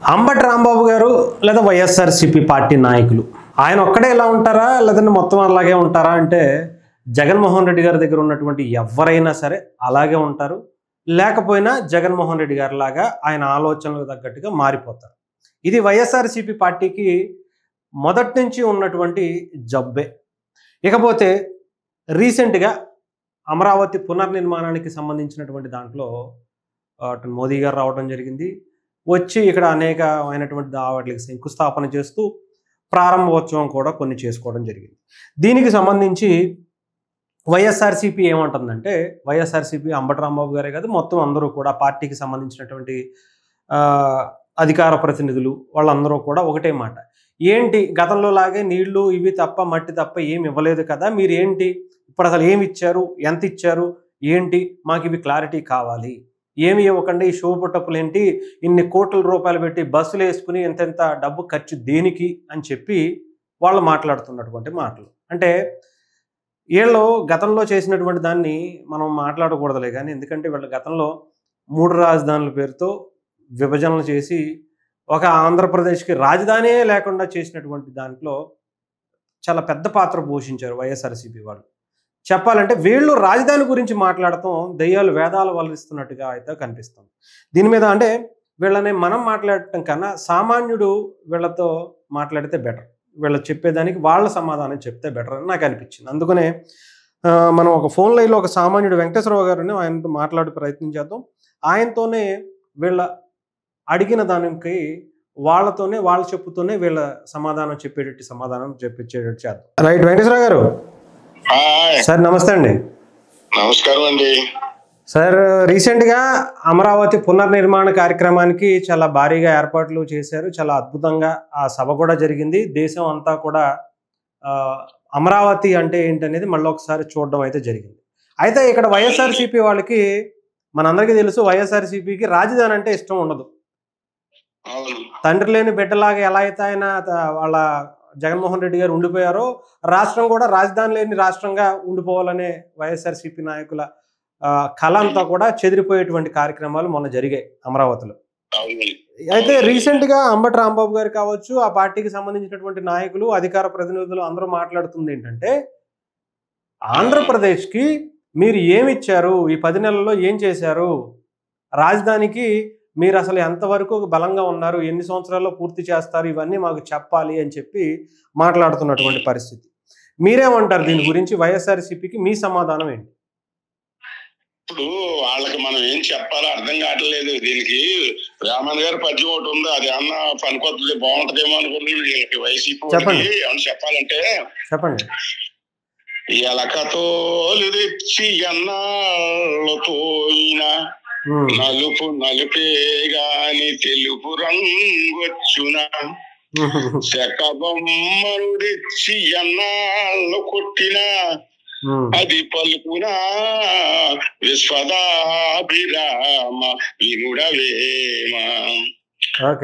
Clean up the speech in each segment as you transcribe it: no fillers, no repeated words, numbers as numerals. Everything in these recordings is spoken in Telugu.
అంబటి రాంబాబు గారు లేదా వైఎస్ఆర్సీపీ పార్టీ నాయకులు ఆయన ఒక్కడే ఇలా ఉంటారా లేదంటే మొత్తం అలాగే ఉంటారా అంటే జగన్మోహన్ రెడ్డి గారి దగ్గర ఉన్నటువంటి ఎవరైనా సరే అలాగే ఉంటారు. లేకపోయినా జగన్మోహన్ రెడ్డి గారి లాగా ఆయన ఆలోచనలకు తగ్గట్టుగా మారిపోతారు. ఇది వైఎస్ఆర్సీపీ పార్టీకి మొదటి నుంచి ఉన్నటువంటి జబ్బే. ఇకపోతే రీసెంట్గా అమరావతి పునర్నిర్మాణానికి సంబంధించినటువంటి దాంట్లో మోదీ గారు రావడం జరిగింది. వచ్చి ఇక్కడ అనేకమైనటువంటి వాటికి శంకుస్థాపన చేస్తూ ప్రారంభోత్సవం కూడా కొన్ని చేసుకోవడం జరిగింది. దీనికి సంబంధించి వైఎస్ఆర్సీపీ ఏమంటుందంటే, వైఎస్ఆర్సీపీ అంబటి రాంబాబు గారే కాదు మొత్తం అందరూ కూడా పార్టీకి సంబంధించినటువంటి అధికార ప్రతినిధులు వాళ్ళందరూ కూడా ఒకటే మాట, ఏంటి గతంలో లాగే నీళ్లు ఇవి తప్ప మట్టి తప్ప ఏమి ఇవ్వలేదు కదా, మీరు ఏంటి ఇప్పుడు అసలు ఏమి ఇచ్చారు, ఎంత ఇచ్చారు, ఏంటి మాకు ఇవి క్లారిటీ కావాలి, ఏమి ఇవ్వకండి, ఈ షో పుట్టప్పులు ఏంటి, ఇన్ని కోట్ల రూపాయలు పెట్టి బస్సులు వేసుకుని ఎంతెంత డబ్బు ఖర్చు దేనికి అని చెప్పి వాళ్ళు మాట్లాడుతున్నటువంటి మాటలు. అంటే వీళ్ళు గతంలో చేసినటువంటి దాన్ని మనం మాట్లాడకూడదులే కానీ, ఎందుకంటే వీళ్ళ గతంలో 3 రాజధానుల పేరుతో విభజనలు చేసి ఒక ఆంధ్రప్రదేశ్కి రాజధానే లేకుండా చేసినటువంటి దాంట్లో చాలా పెద్ద పాత్ర పోషించారు వైఎస్ఆర్సీపీ వాళ్ళు. చెప్పాలంటే వీళ్ళు రాజధాని గురించి మాట్లాడటం దెయ్యాలు వేదాలు వల్లిస్తున్నట్టుగా అయితే కనిపిస్తుంది. దీని మీద అంటే వీళ్ళని మనం మాట్లాడటం కన్నా సామాన్యుడు వీళ్ళతో మాట్లాడితే బెటర్, వీళ్ళు చెప్పేదానికి వాళ్ళ సమాధానం చెప్తే బెటర్ అని నాకు అనిపించింది. అందుకనే మనం ఒక ఫోన్ లైన్లో ఒక సామాన్యుడు వెంకటేశ్వరరావు గారిని ఆయనతో మాట్లాడే ప్రయత్నం చేద్దాం. ఆయనతోనే వీళ్ళ అడిగిన దానికి వాళ్ళతోనే వాళ్ళ చెప్పుతోనే వీళ్ళ సమాధానం చెప్పేటట్టు సమాధానం చెప్పించేటట్టు చేద్దాం. రైట్ వెంకటేశ్వరరావు గారు సార్, నమస్తే అండి. నమస్కారం అండి సార్. రీసెంట్గా అమరావతి పునర్నిర్మాణ కార్యక్రమానికి చాలా భారీగా ఏర్పాట్లు చేశారు. చాలా అద్భుతంగా ఆ సభ కూడా జరిగింది. దేశం అంతా కూడా అమరావతి అంటే ఏంటనేది మళ్ళీ ఒకసారి చూడడం అయితే జరిగింది. అయితే ఇక్కడ వైఎస్ఆర్సీపీ వాళ్ళకి మనందరికీ తెలుసు, వైఎస్ఆర్సీపీకి రాజధాని అంటే ఇష్టం ఉండదు. తండ్రి లేని బిడ్డలాగా ఎలా అయితే ఆయన వాళ్ళ జగన్మోహన్ రెడ్డి గారు ఉండిపోయారో, రాష్ట్రం కూడా రాజధాని లేని రాష్ట్రంగా ఉండిపోవాలనే వైఎస్ఆర్సీపీ నాయకుల కళ అంతా కూడా చెదిరిపోయేటువంటి కార్యక్రమాలు మొన్న జరిగాయి అమరావతిలో. అయితే రీసెంట్గా అంబటి రాంబాబు గారు కావచ్చు, ఆ పార్టీకి సంబంధించినటువంటి నాయకులు, అధికార ప్రతినిధులు అందరూ మాట్లాడుతుంది ఏంటంటే, ఆంధ్రప్రదేశ్కి మీరు ఏమిచ్చారు, ఈ 10 నెలల్లో ఏం చేశారు, రాజధానికి మీరు అసలు ఎంతవరకు బలంగా ఉన్నారు, ఎన్ని సంవత్సరాల్లో పూర్తి చేస్తారు, ఇవన్నీ మాకు చెప్పాలి అని చెప్పి మాట్లాడుతున్నటువంటి పరిస్థితి. మీరేమంటారు దీని గురించి? వైఎస్ఆర్సీపీకి మీ సమాధానం ఏంటి? ఇప్పుడు వాళ్ళకి మనం ఏం చెప్పాలో అర్థం కావట్లేదు. దీనికి రామన్ గారి పద్యం ఒకటి ఉంది, అది అన్న పనికొస్తుంది బాగుంటదేమో అనుకుంటున్నాను. వీళ్ళకి వైసీపీ ఏమన్నా చెప్పాలంటే చెప్పండి. ఎలకతో తెచ్చి ఎన్నాళ్ళతో నలుపు నలుపే గాని తెలుపు రంగొచ్చున, శకబొమ్మను తెచ్చి ఎన్నాళ్ళు కొట్టిన అది పలుకునా విశ్వదాభిరామ వినుడవేమ.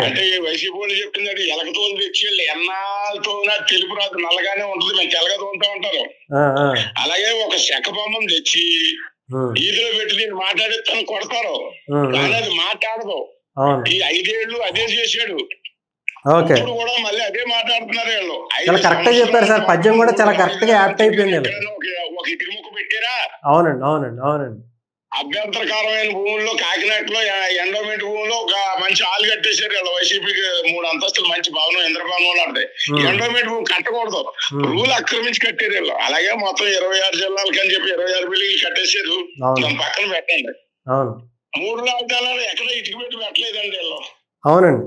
అంటే వైసీపీ వాళ్ళు చెప్తున్నారు, ఎలకతోలు తెచ్చి ఎన్నాళ్ళతో తెలుపు రాదు నల్లగానే ఉంటుంది, మేము తెల్లగా తోలుతా ఉంటారు. అలాగే ఒక శకబొమ్మను తెచ్చి ఈదులో పెట్టి నేను మాట్లాడేస్తాను కొడతారు, కానీ అది మాట్లాడదు. ఈ 5 ఏళ్ళు అదే చేశాడు, ఇప్పుడు కూడా మళ్ళీ అదే మాట్లాడుతున్నారు వీళ్ళు. కరెక్ట్ చెప్పారు సార్, పద్యం కూడా చాలా కరెక్ట్ గా యాప్ట్ అయిపోయింది. ఒక ఇటుక ముక్క పెట్టారా? అవునండి అవునండి అవునండి. అభ్యంతరకరమైన భూముల్లో కాకినాడలో ఎండోమెంట్ భూముల్లో ఒక మంచి హాల్ కట్టేశారు వీళ్ళు. వైసీపీకి 3 అంతస్తులు మంచి భవనం, ఇంద్రభవనం అంటే ఎండోమెంట్ భూమి కట్టకూడదు, రూల్ అక్రమించి కట్టారు వీళ్ళు. అలాగే మొత్తం 26 జిల్లాలకి అని చెప్పి 26 బిల్డింగ్లు కట్టేశారు. దాని పక్కన పెట్టండి, 3 రాజధానులు ఎక్కడ ఇటుక పెట్టి పెట్టలేదండి వీళ్ళు. అవునండి.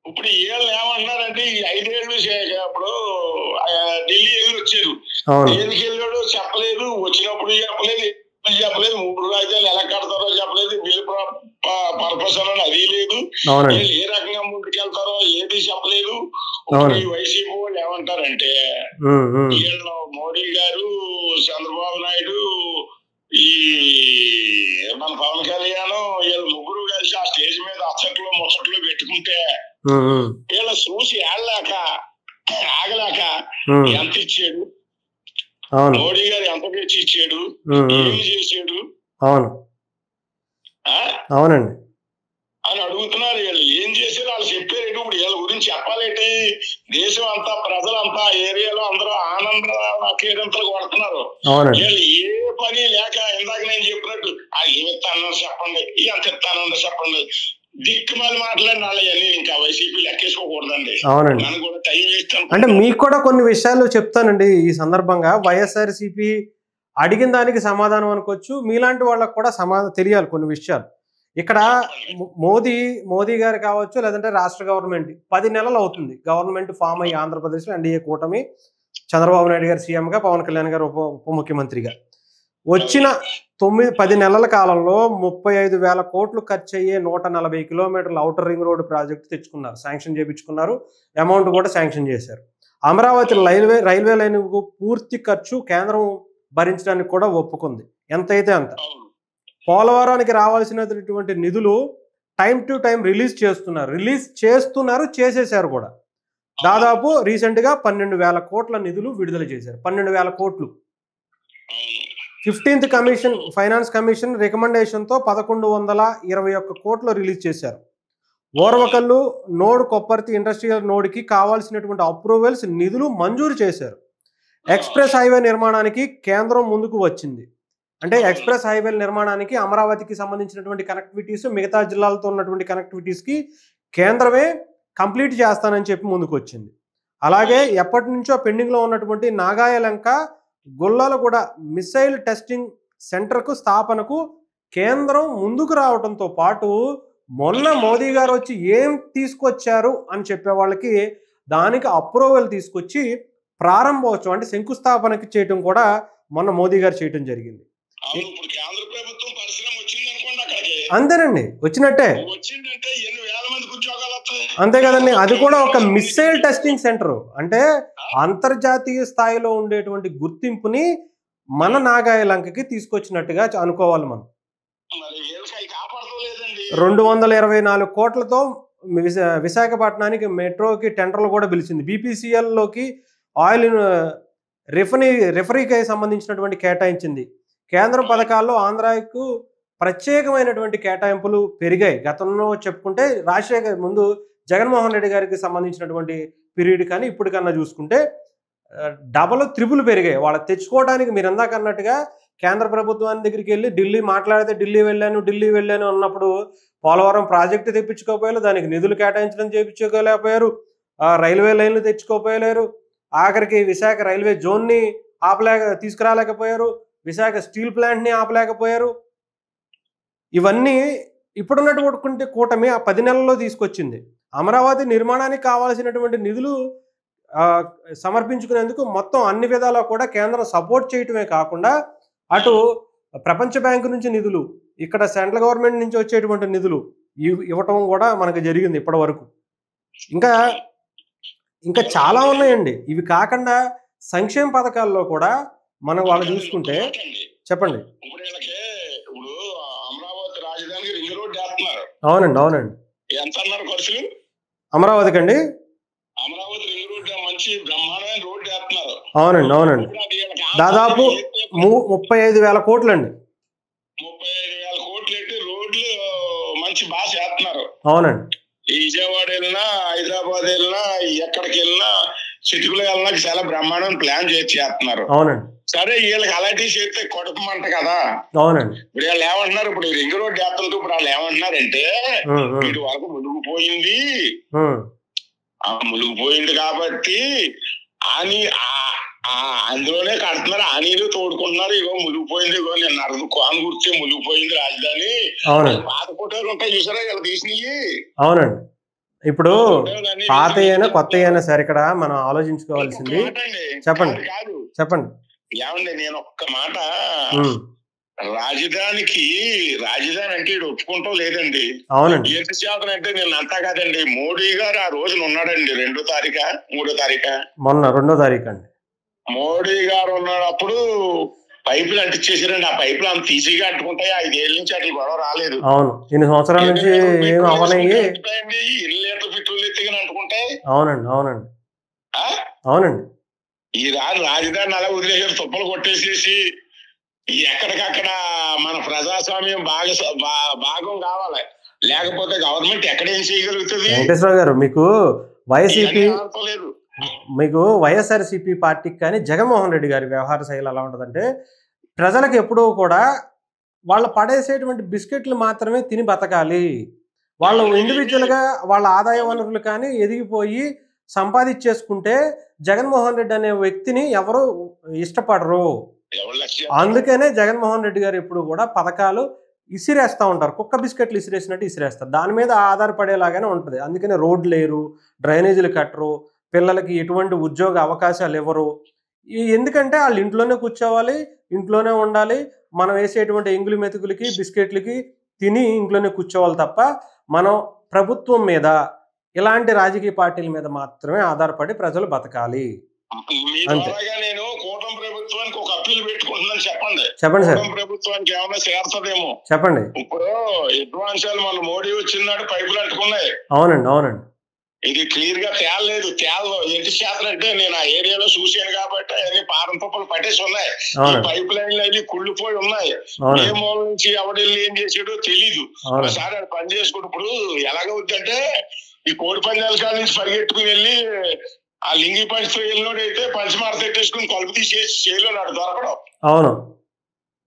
ఇప్పుడు వీళ్ళు ఏమంటున్నారంటే, ఈ 5 ఏళ్ళు అప్పుడు ఢిల్లీ వెళ్ళి వచ్చారు, దేనికి వెళ్ళాడు చెప్పలేదు, వచ్చినప్పుడు చెప్పలేదు, 3 రాజధానులు ఎలా కడతారో చెప్పలేదు, బిల్లు పర్పస్ అని అది లేదు, ఏ రకంగా ముందుకెళ్తారో ఏది చెప్పలేదు. ఈ వైసీపీ వాళ్ళు ఏమంటారంటే, వీళ్ళు మోడీ గారు, చంద్రబాబు నాయుడు, ఈ మన పవన్ కళ్యాణ్ వీళ్ళు ముగ్గురు కలిసి ఆ స్టేజ్ మీద అచ్చట్లు ముచ్చట్లు పెట్టుకుంటే వీళ్ళ చూసి ఆడలేక ఆగలేక ఎంత ఇచ్చాడు మోడీ గారు, ఎంత తెచ్చి ఇచ్చాడు, ఏమి చేశాడు, అవునండి. అని అడుగుతున్నారు. వీళ్ళు ఏం చేశారు వాళ్ళు చెప్పారు. ఇప్పుడు వీళ్ళ గురించి చెప్పాలేంటి? దేశం అంతా ప్రజలంతా ఏరియాలో అందరూ ఆనంద కేరింతలు కొడుతున్నారు. వీళ్ళు ఏ పని లేక ఇందాక నేను చెప్పినట్టు ఏమి ఇస్తానన్నారు చెప్పండి, ఎంత ఇస్తానన్నారు చెప్పండి, దిక్కుమాలి మాట్లాడిన వాళ్ళని ఇంకా వైసీపీ లెక్కేసుకోకూడదండి. అవునండి. కూడా టైం వేస్ట్. అంటే మీకు కూడా కొన్ని విషయాలు చెప్తానండి ఈ సందర్భంగా. వైఎస్ఆర్సీపీ అడిగిన దానికి సమాధానం అనుకోవచ్చు, మీలాంటి వాళ్ళకు కూడా తెలియాలి కొన్ని విషయాలు. ఇక్కడ మోదీ గారు కావచ్చు, లేదంటే రాష్ట్ర గవర్నమెంట్ 10 నెలలు అవుతుంది గవర్నమెంట్ ఫామ్ అయ్యి ఆంధ్రప్రదేశ్లో. ఎన్డీఏ కూటమి, చంద్రబాబు నాయుడు గారు సీఎంగా, పవన్ కళ్యాణ్ గారు ఉప ముఖ్యమంత్రిగా. వచ్చిన 9-10 నెలల కాలంలో 35,000 కోట్లు ఖర్చు అయ్యే 140 కిలోమీటర్ల ఔటర్ రింగ్ రోడ్డు ప్రాజెక్టు తెచ్చుకున్నారు, శాంక్షన్ చేయించుకున్నారు, అమౌంట్ కూడా శాంక్షన్ చేశారు. అమరావతి రైల్వే లైన్ పూర్తి ఖర్చు కేంద్రం భరించడానికి కూడా ఒప్పుకుంది, ఎంతైతే అంత. పోలవరానికి రావాల్సినటువంటి నిధులు టైం టు టైం రిలీజ్ చేస్తున్నారు, చేసేశారు కూడా. దాదాపు రీసెంట్గా 12,000 కోట్ల నిధులు విడుదల చేశారు. 12,000 కోట్లు. 15th కమిషన్, ఫైనాన్స్ కమిషన్ రికమెండేషన్తో 1,121 కోట్లు రిలీజ్ చేశారు. ఓర్వకల్లు నోడ్, కొప్పర్తి ఇండస్ట్రియల్ నోడ్కి కావాల్సినటువంటి అప్రూవల్స్, నిధులు మంజూరు చేశారు. ఎక్స్ప్రెస్ హైవే నిర్మాణానికి కేంద్రం ముందుకు వచ్చింది. అంటే ఎక్స్ప్రెస్ హైవే నిర్మాణానికి అమరావతికి సంబంధించినటువంటి కనెక్టివిటీస్, మిగతా జిల్లాలతో ఉన్నటువంటి కనెక్టివిటీస్కి కేంద్రమే కంప్లీట్ చేస్తానని చెప్పి ముందుకు వచ్చింది. అలాగే ఎప్పటి నుంచో పెండింగ్లో ఉన్నటువంటి నాగాయలంక, గుల్లలగూడ మిసైల్ టెస్టింగ్ సెంటర్కు స్థాపనకు కేంద్రం ముందుకు రావడంతో పాటు మొన్న మోదీ గారు వచ్చి ఏం తీసుకొచ్చారు అని చెప్పే వాళ్ళకి దానికి అప్రూవల్ తీసుకొచ్చి ప్రారంభోత్సవం అంటే శంకుస్థాపనకి చేయటం కూడా మొన్న మోదీ గారు చేయటం జరిగింది. అంతేనండి, వచ్చినట్టే. అంతే కదండి, అది కూడా ఒక మిసైల్ టెస్టింగ్ సెంటర్. అంటే అంతర్జాతీయ స్థాయిలో ఉండేటువంటి గుర్తింపుని మన నాగాయలంకకి తీసుకొచ్చినట్టుగా అనుకోవాలి మనం. 224 కోట్లతో విశాఖపట్నానికి మెట్రోకి టెండర్లు కూడా పిలిచింది. బీపీసీఎల్లోకి ఆయిల్ రిఫరీకి సంబంధించినటువంటి కేటాయించింది. కేంద్ర పథకాల్లో ఆంధ్రాకు ప్రత్యేకమైనటువంటి కేటాయింపులు పెరిగాయి. గతంలో చెప్పుకుంటే రాజశేఖర్ ముందు జగన్మోహన్ రెడ్డి గారికి సంబంధించినటువంటి పీరియడ్ కానీ ఇప్పటికన్నా చూసుకుంటే డబల్ త్రిబుల్ పెరిగాయి. వాళ్ళకి తెచ్చుకోవడానికి మీరు ఇందాక అన్నట్టుగా కేంద్ర ప్రభుత్వాన్ని దగ్గరికి వెళ్ళి ఢిల్లీ మాట్లాడితే ఢిల్లీ వెళ్ళాను అన్నప్పుడు పోలవరం ప్రాజెక్టు తెప్పించుకోపోయారు, దానికి నిధులు కేటాయించడం చేయించుకోలేకపోయారు, రైల్వే లైన్లు తెచ్చుకోపోయలేరు, ఆఖరికి విశాఖ రైల్వే జోన్ని తీసుకురాలేకపోయారు, విశాఖ స్టీల్ ప్లాంట్ని ఆపలేకపోయారు. ఇవన్నీ ఇప్పుడున్నటువంటి కూటమి ఆ 10 నెలల్లో తీసుకొచ్చింది. అమరావతి నిర్మాణానికి కావాల్సినటువంటి నిధులు సమర్పించుకునేందుకు మొత్తం అన్ని విధాలా కూడా కేంద్రం సపోర్ట్ చేయటమే కాకుండా అటు ప్రపంచ బ్యాంకు నుంచి నిధులు, ఇక్కడ సెంట్రల్ గవర్నమెంట్ నుంచి వచ్చేటువంటి నిధులు ఇవ్వటం కూడా మనకు జరిగింది ఇప్పటి వరకు. ఇంకా చాలా ఉన్నాయండి. ఇవి కాకుండా సంక్షేమ పథకాల్లో కూడా మనం వాళ్ళు చూసుకుంటే చెప్పండి. అవునండి. ఎంత అన్నారు ఖర్చులు అమరావతికి అండి? అమరావతి రింగ్ రోడ్ మంచి బ్రహ్మాండమైన రోడ్ వేస్తున్నారు. అవునండి. దాదాపు 35,000 కోట్లు అండి. 35,000 కోట్లు ఎట్టి రోడ్లు మంచి బాగా చేస్తున్నారు. అవునండి. విజయవాడ వెళ్ళినా, హైదరాబాద్ వెళ్ళినా, ఎక్కడికి వెళ్ళినా, సిటీలో వెళ్ళినా చాలా బ్రహ్మాండం ప్లాన్ చేస్తున్నారు. అవునండి. సరే, వీళ్ళకి అలాంటివి చేస్తే కొడపమంట కదా. అవునండి. ఇప్పుడు వాళ్ళు ఏమంటున్నారు, ఇప్పుడు రింగ్ రోడ్ వేస్తుంటూ ఇప్పుడు వాళ్ళు ఏమంటున్నారంటే వీటి వరకు మునిగిపోయింది, మునిగిపోయింది కాబట్టి అని అందులోనే కడుతున్నారు, ఆ నీళ్ళు తోడుకుంటున్నారు. ఇగో మునిగిపోయింది, ఇగో నేను నరదు కాను గుర్తే మునిగిపోయింది రాజధాని. పాత ఫోటోలు ఉంటాయి చూసారా వీళ్ళు తీసినవి. అవునండి. ఇప్పుడు పాత అయినా కొత్త అయినా సరే ఇక్కడ మనం ఆలోచించుకోవాల్సింది. చెప్పండి. ఏమండి, నేను ఒక్క మాట, రాజధాని అంటే ఇటు ఒప్పుకుంటాం లేదండి. అవునండి. ఎంత శాతం అంటే నేను అంతా కాదండి, మోడీ గారు ఆ రోజున ఉన్నాడండి 2వ తారీఖా 3వ తారీఖా మొన్న 2వ తారీఖు అండి. మోడీ గారు ఉన్నప్పుడు పైపులు అంటించేసారండి. ఆ పైపులు అంత ఈజీగా అంటుకుంటాయి. 5 ఏళ్ళ నుంచి అట్లా గొడవ రాలేదు. అవును, ఇన్ని సంవత్సరాల నుంచి ఏం అవనాయి. 2 లీటర్ల పెట్రోల్ ఎత్తిగా అంటుకుంటాయి. అవునండి. ఈ రాజధాని అలా వదిలేసారు, తుప్పలు కొట్టేసేసి. ఎక్కడికక్కడ మన ప్రజాస్వామ్యం భాగం కావాలి. లేకపోతే గవర్నమెంట్ ఎక్కడేం చేయగలుగుతుంది? వెంకటేశ్వర గారు, మీకు వైసీపీ లేదు. మీకు వైఎస్ఆర్సీపీ పార్టీకి కానీ జగన్మోహన్ రెడ్డి గారి వ్యవహార శైలి ఎలా ఉంటుందంటే, ప్రజలకు ఎప్పుడూ కూడా వాళ్ళు పడేసేటువంటి బిస్కెట్లు మాత్రమే తిని బతకాలి. వాళ్ళు ఇండివిజువల్గా వాళ్ళ ఆదాయ వనరులు కానీ ఎదిగిపోయి సంపాదించేసుకుంటే జగన్మోహన్ రెడ్డి అనే వ్యక్తిని ఎవరు ఇష్టపడరు. అందుకనే జగన్మోహన్ రెడ్డి గారు ఎప్పుడు కూడా పథకాలు ఇసిరేస్తూ ఉంటారు. కుక్క బిస్కెట్లు ఇసిరేసినట్టు ఇసిరేస్తారు. దాని మీద ఆధారపడేలాగానే ఉంటుంది. అందుకనే రోడ్లు లేరు, డ్రైనేజీలు కట్టరు, పిల్లలకి ఎటువంటి ఉద్యోగ అవకాశాలు ఇవ్వరు. ఎందుకంటే వాళ్ళు ఇంట్లోనే కూర్చోవాలి, ఇంట్లోనే ఉండాలి. మనం వేసేటువంటి ఎంగులి మెతుకులకి బిస్కెట్లకి తిని ఇంట్లోనే కూర్చోవాలి తప్ప మనం ప్రభుత్వం మీద, ఇలాంటి రాజకీయ పార్టీల మీద మాత్రమే ఆధారపడి ప్రజలు బతకాలి. నేను కూటమి ప్రభుత్వానికి ఒక అప్పీల్ పెట్టుకుంటున్నాను. చెప్పండి సార్. ప్రభుత్వానికి ఏమైనా చేరుతుందేమో చెప్పండి. ఇప్పుడు అడ్వాన్సాలు మన మోడీ వచ్చినాడు పైపులు అంటుకున్నాయి. అవునండి, అవునండి. ఇది క్లియర్ గా తేలలేదు. ఎంటి శాతం అంటే నేను ఆ ఏరియాలో చూశాను కాబట్టి అన్ని పారం పప్పులు పట్టేసి ఉన్నాయి. పైప్ లైన్లు అవి కుళ్ళిపోయి ఉన్నాయి. ఏ మూల నుంచి ఎవడెళ్ళి ఏం చేసాడో తెలీదు. ఒకసారి అది పని చేసుకుంటే ఇప్పుడు ఎలాగవుద్దంటే, ఈ కోడి పందాల కాడ నుంచి పరిగెట్టుకుని వెళ్ళి ఆ లింగి పంచితో వెళ్ళినోడైతే పంచమార తెట్టేసుకుని కలుపు తీసేసి చేయలో నాడు దొరకడం. అవును.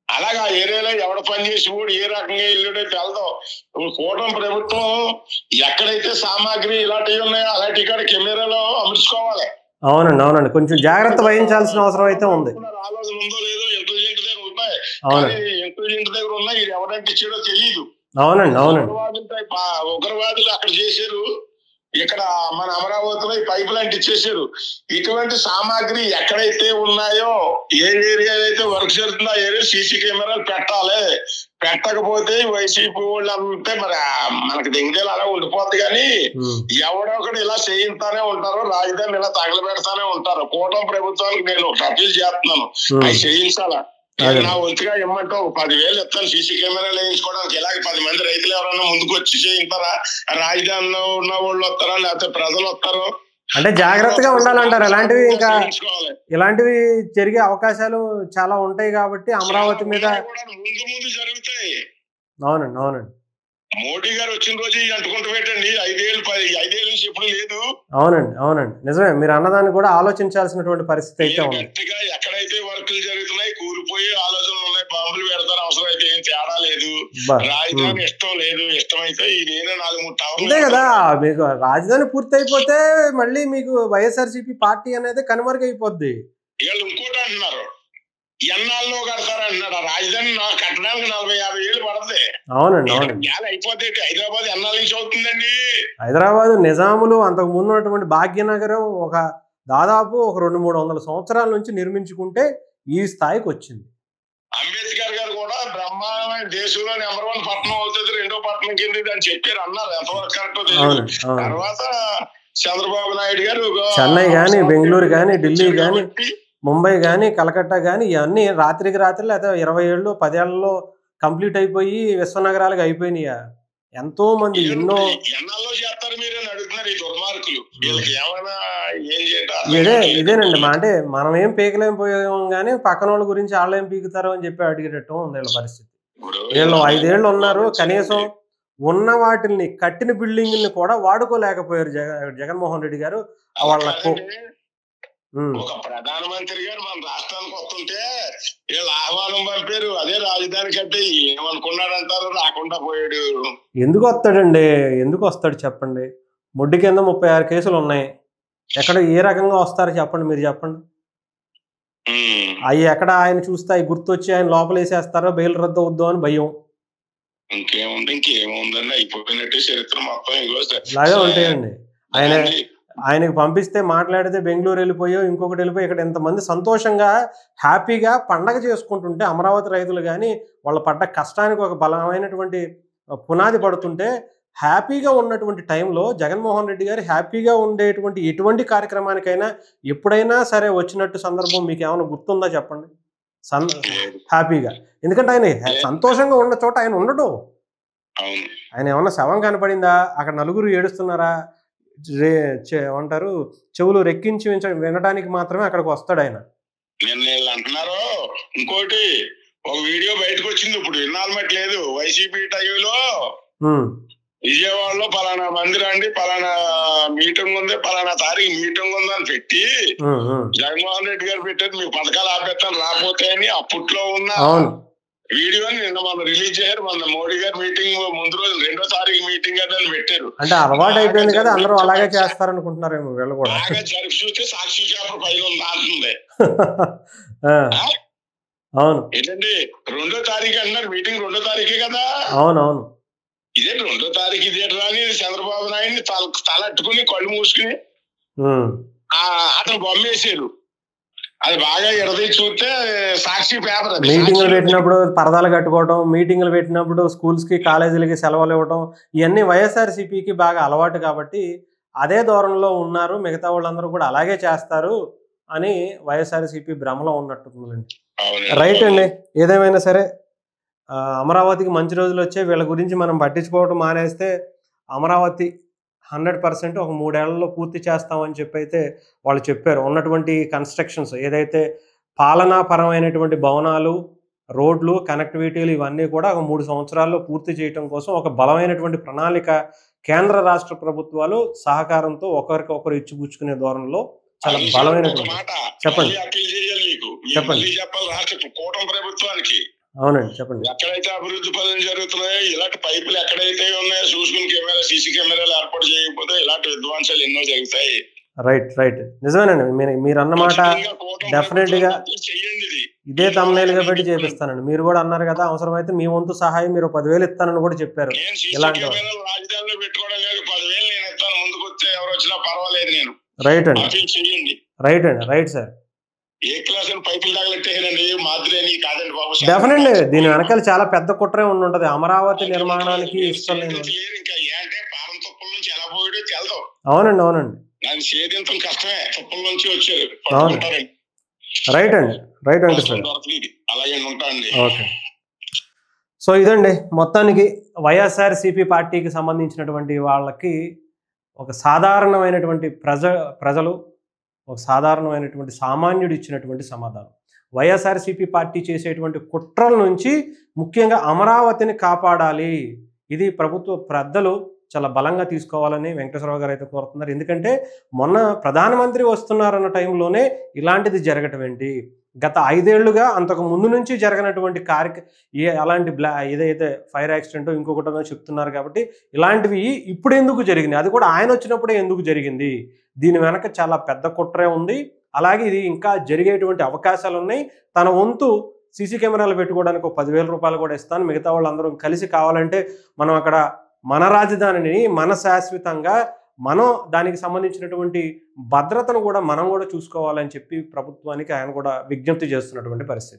అలాగా ఏరియాలో ఎవడ పని చేసి కూడా ఏ రకంగా వెళ్ళాడో తెలదాం. కూటమి ప్రభుత్వం ఎక్కడైతే సామాగ్రి ఇలాంటివి ఉన్నాయో అలాంటి కాడ కెమెరాలో అమర్చుకోవాలి. అవునండి, అవునండి. కొంచెం జాగ్రత్త వహించాల్సిన అవసరం అయితే ఉంది. ఆలోచన ఉందో లేదో ఇంటెలిజెంట్ దగ్గర ఉన్నాయి. ఇంటెలిజెంట్ దగ్గర ఉన్నాయి. ఇది ఎవరంటే ఇచ్చాడో తెలియదు. అవునండి, అవునండి. ఉగ్రవాదులు అక్కడ చేశారు, ఇక్కడ మన అమరావతిలో ఈ పైప్ లైన్ ఇచ్చేసారు. ఇటువంటి సామాగ్రి ఎక్కడైతే ఉన్నాయో, ఏ ఏరియా అయితే వర్క్ జరుగుతుందో ఆ ఏరియా సీసీ కెమెరాలు పెట్టాలి. పెట్టకపోతే వైసీపీ వాళ్ళు అంతే మరి మనకి దెంగేలు అలా ఉండిపోద్ది. కానీ ఎవడొకడు ఇలా చేయిస్తానే ఉంటారు, రాజధాని ఇలా తగలబెడతానే ఉంటారు. కూటమి ప్రభుత్వానికి నేను ఒక అప్పీల్ చేస్తున్నాను, అవి చేయించాలా. నా వంతుగా ఇమ్మంటావు 10,000 ఇస్తాను సీసీ కెమెరాలు వేయించుకోవడానికి. ఇలాగ 10 మంది రైతులు ఎవరన్నా ముందుకు వచ్చి చేయిస్తారా? రాజధానిలో ఉన్న వాళ్ళు వస్తారా, లేకపోతే ప్రజలు వస్తారో? అంటే జాగ్రత్తగా ఉండాలంటారు. ఇలాంటివి ఇంకా ఇలాంటివి జరిగే అవకాశాలు చాలా ఉంటాయి కాబట్టి అమరావతి మీద ముందు జరుగుతాయి. అవునండి, అవునండి. మోడీ గారు వచ్చిన రోజు అంటుకుంటూ పెట్టండి. 5 ఏళ్ళ నుంచి ఎప్పుడు లేదు. అవునండి, అవునండి. నిజమే, మీరు అన్నదాన్ని కూడా ఆలోచించాల్సినటువంటి పరిస్థితి అయితే ఉంది. గట్టిగా ఎక్కడైతే వర్కులు జరుగుతున్నాయి, కూలిపోయి ఆలోచనలు ఉన్నాయి, బాంబులు పెడతారు. అవసరం అయితే ఏం తేడా లేదు. రాజధాని ఇష్టం లేదు. ఇష్టమైతే ఇదేనా 4-3 టవర్లు. అంతే కదా, మీకు రాజధాని పూర్తి అయిపోతే మళ్ళీ మీకు వైఎస్ఆర్సీపీ పార్టీ అనేది కనుమరుగైపోద్ది. వీళ్ళు ఇంకోటి అంటున్నారు, ఎన్నాళ్ళు కడతారంటున్నాడు. రాజధాని కట్టడానికి 40-50 ఏళ్ళు పడుతుంది. అవునండి, అవునండి. అయిపోతే హైదరాబాద్ ఎన్నాళ్ళ నుంచి అవుతుందండి? హైదరాబాద్ నిజాములు అంతకు ముందు ఉన్నటువంటి భాగ్యనగరం దాదాపు ఒక 200-300 సంవత్సరాల నుంచి నిర్మించుకుంటే ఈ స్థాయికి వచ్చింది. అంబేద్కర్ గారు కూడా బ్రహ్మాండమైన దేశంలో నెంబర్ 1 పట్టణం అవుతుంది, 2వ పట్టణం కింద అని చెప్పారు, అన్నారు. ఎంతవరకు కరెక్టో తెలియదు. తర్వాత చంద్రబాబు నాయుడు గారు చెన్నై గాని, బెంగళూరు గాని, ఢిల్లీ గాని, ముంబై కానీ, కలకత్తా కానీ ఇవన్నీ రాత్రికి రాత్రి లేదా 20 ఏళ్ళు 10 ఏళ్లలో కంప్లీట్ అయిపోయి విశ్వనగరాలుగా అయిపోయినాయి. ఎంతో మంది ఎన్నో ఇదేనండి. అంటే మనం ఏం పీకలేకపోయాం కానీ పక్కన వాళ్ళ గురించి వాళ్ళు ఏం పీకుతారో అని చెప్పి అడిగేటట్టు ఉంది వీళ్ళ పరిస్థితి. వీళ్ళు 5 ఏళ్ళు ఉన్నారు, కనీసం ఉన్న వాటిని కట్టిన బిల్డింగ్ని కూడా వాడుకోలేకపోయారు జగన్మోహన్ రెడ్డి గారు. వాళ్ళకు ఒక ప్రధానమంత్రి గారు మన రాష్ట్రానికి వస్తుంటే వీళ్ళు ఆహ్వానం పంపారు. అదే రాజధాని కట్టి ఏమనుకున్నాడంటారు, రాకుండా పోయాడు. ఎందుకు వస్తాడండి? ఎందుకు వస్తాడు చెప్పండి? ముడ్డి కింద 36 కేసులు ఉన్నాయి. ఎక్కడ ఏ రకంగా వస్తారు చెప్పండి, మీరు చెప్పండి. అవి ఎక్కడ ఆయన చూస్తే అవి గుర్తొచ్చి ఆయన లోపల వేసేస్తారో, బెయిల్ రద్దు అవుద్దాం అని భయం. ఇంకేముందండి, అయిపోయినట్టు చరిత్ర మొత్తం ఇలాగే ఉంటాయండి. ఆయనకి పంపిస్తే మాట్లాడితే బెంగళూరు వెళ్ళిపోయో ఇంకొకటి వెళ్ళిపోయి ఇక్కడ ఎంతమంది సంతోషంగా హ్యాపీగా పండగ చేసుకుంటుంటే, అమరావతి రైతులు కానీ వాళ్ళ పడ్డ కష్టానికి ఒక బలమైనటువంటి పునాది పడుతుంటే, హ్యాపీగా ఉన్నటువంటి టైంలో జగన్మోహన్ రెడ్డి గారు హ్యాపీగా ఉండేటువంటి ఎటువంటి కార్యక్రమానికైనా ఎప్పుడైనా సరే వచ్చినట్టు సందర్భం మీకు ఏమైనా గుర్తుందా చెప్పండి? హ్యాపీగా, ఎందుకంటే ఆయన సంతోషంగా ఉన్న చోట ఆయన ఉండడు. ఆయన ఏమన్నా శవం కనపడిందా, అక్కడ నలుగురు ఏడుస్తున్నారా, ఏమంటారు చెవులు రెక్కించి వినడానికి మాత్రమే అక్కడికి వస్తాడు ఆయన. అంటున్నారు. ఇంకోటి ఒక వీడియో బయటకు వచ్చింది, ఇప్పుడు ఇన్నాల్మట్ లేదు, వైసీపీ టైంలో విజయవాడలో పలానా మందిరం అండి, పలానా మీటింగ్ ఉంది, పలానా తారీఖు మీటింగ్ ఉందని పెట్టి జగన్మోహన్ రెడ్డి గారు పెట్టారు మీకు పథకాలు ఆపేస్తాను రాకపోతే అని అప్పట్లో ఉన్న వీడియోని నిన్న మనం రిలీజ్ చేశారు. మన మోడీ గారు మీటింగ్ ముందు రోజు 2వ తారీఖు మీటింగ్ అని పెట్టారు. అంటే అలవాటు అయిపోయింది కదా, అందరూ అలాగే చేస్తారనుకుంటున్నారేమో వీళ్ళు కూడా. బాగా జరిపి చూస్తే సాక్షి పేపర్ పైన అంటుంది. అవును ఏంటండి 2వ తారీఖు అంటున్నారు, మీటింగ్ 2వ తారీఖే కదా. అవునవును ఇదే 2వ తారీఖు ఇదే రాని చంద్రబాబు నాయుడిని తలట్టుకుని కళ్ళు మూసుకుని అతను బొమ్మేసారు. అది బాగా ఎడదీ చూస్తే సాక్షి పేపర్. మీటింగ్లు పెట్టినప్పుడు పరదాలు కట్టుకోవడం, మీటింగ్లు పెట్టినప్పుడు స్కూల్స్ కి కాలేజీలకి సెలవులు ఇవ్వడం, ఇవన్నీ వైఎస్ఆర్సీపీకి బాగా అలవాటు కాబట్టి అదే ధోరణిలో ఉన్నారు. మిగతా వాళ్ళందరూ కూడా అలాగే చేస్తారు అని వైఎస్ఆర్సీపీ భ్రమలో ఉన్నట్టుందండి. రైట్ అండి. ఏదేమైనా సరే అమరావతికి మంచి రోజులు వచ్చాయి. వీళ్ళ గురించి మనం పట్టించుకోవడం మానేస్తే అమరావతి 100% ఒక 3 ఏళ్లలో పూర్తి చేస్తామని చెప్పి అయితే వాళ్ళు చెప్పారు. ఉన్నటువంటి కన్స్ట్రక్షన్స్ ఏదైతే పాలనాపరమైనటువంటి భవనాలు, రోడ్లు, కనెక్టివిటీలు ఇవన్నీ కూడా ఒక 3 సంవత్సరాల్లో పూర్తి చేయడం కోసం ఒక బలమైనటువంటి ప్రణాళిక కేంద్ర రాష్ట్ర ప్రభుత్వాలు సహకారంతో ఒకరికొకరు ఇచ్చిపుచ్చుకునే ధోరణిలో చాలా బలమైనటువంటి. చెప్పండి చెప్పండి. కూటమి ప్రభుత్వానికి అవునండి చెప్పండి. ఎక్కడైతే అభివృద్ధి పనులు జరుగుతున్నాయో ఇలాంటి పైపులు ఎక్కడైతే ఉన్నాయో చూసుకుని కెమెరా సీసీ కెమెరాలు ఏర్పాటు చేయకపోతే ఇలాంటి విధ్వంసాలు ఎన్నో జరుగుతాయి. రైట్ రైట్ నిజమేనండి. మీరు అన్నమాట డెఫినెట్ గా ఇదే thumbnail గా పెట్టి చేపిస్తానండి. మీరు కూడా అన్నారు కదా, అవసరమైతే మీ వంతు సహాయం మీరు 10,000 ఇస్తానని కూడా చెప్పారు. ఇలాంటి రాజధానిలో పెట్టుకోవడం కాదు, 10,000 నేను ఇస్తాను, ముందుకు వచ్చే ఎవరు వచ్చినా పర్వాలేదు, నేను రైట్ అండి. రైట్ అండి. Right sir. ఏ క్లాస్ పైపులు తగలెట్టేనండి మాదిరి కాదండి బాబు. డెఫినెట్లీ దీని వెనకాల చాలా పెద్ద కుట్రే ఉంటది. అమరావతి నిర్మాణానికి ఇష్టం లేదు. ఇంకా అంటే పారం తుప్పల నుంచి ఎలా పోయాడో తెలదు. అవునండి అవునండి. దాన్ని సేదించడం కష్టమే, తుప్పల నుంచి వచ్చారు. రైట్ అండి. రైట్ అండి సార్. అలాగే ఉంటాండి. ఓకే. సో ఇదండి మొత్తానికి వైఎస్ఆర్సీపీ పార్టీకి సంబంధించినటువంటి వాళ్ళకి ఒక సాధారణమైనటువంటి ప్రజలు ఒక సాధారణమైనటువంటి సామాన్యుడు ఇచ్చినటువంటి సమాధానం. వైఎస్ఆర్సీపీ పార్టీ చేసేటువంటి కుట్రల నుంచి ముఖ్యంగా అమరావతిని కాపాడాలి, ఇది ప్రభుత్వ పెద్దలు చాలా బలంగా తీసుకోవాలని వెంకటేశ్వరరావు గారు అయితే కోరుతున్నారు. ఎందుకంటే మొన్న ప్రధానమంత్రి వస్తున్నారన్న టైంలోనే ఇలాంటిది జరగటం ఏంటి? గత 5 ఏళ్లుగా అంతకు ముందు నుంచి జరగనటువంటి అలాంటి ఏదైతే ఫైర్ యాక్సిడెంట్ ఇంకొకటో చెప్తున్నారు. కాబట్టి ఇలాంటివి ఇప్పుడు ఎందుకు జరిగింది, అది కూడా ఆయన వచ్చినప్పుడే ఎందుకు జరిగింది, దీని వెనక చాలా పెద్ద కుట్రే ఉంది. అలాగే ఇది ఇంకా జరిగేటువంటి అవకాశాలు ఉన్నాయి. తన వంతు సీసీ కెమెరాలు పెట్టుకోవడానికి 10,000 రూపాయలు కూడా ఇస్తాను, మిగతా వాళ్ళందరం కలిసి కావాలంటే మనం అక్కడ మన రాజధానిని మన శాశ్వతంగా మనం దానికి సంబంధించినటువంటి భద్రతను కూడా మనం కూడా చూసుకోవాలని చెప్పి ప్రభుత్వానికి ఆయన కూడా విజ్ఞప్తి చేస్తున్నటువంటి పరిస్థితి.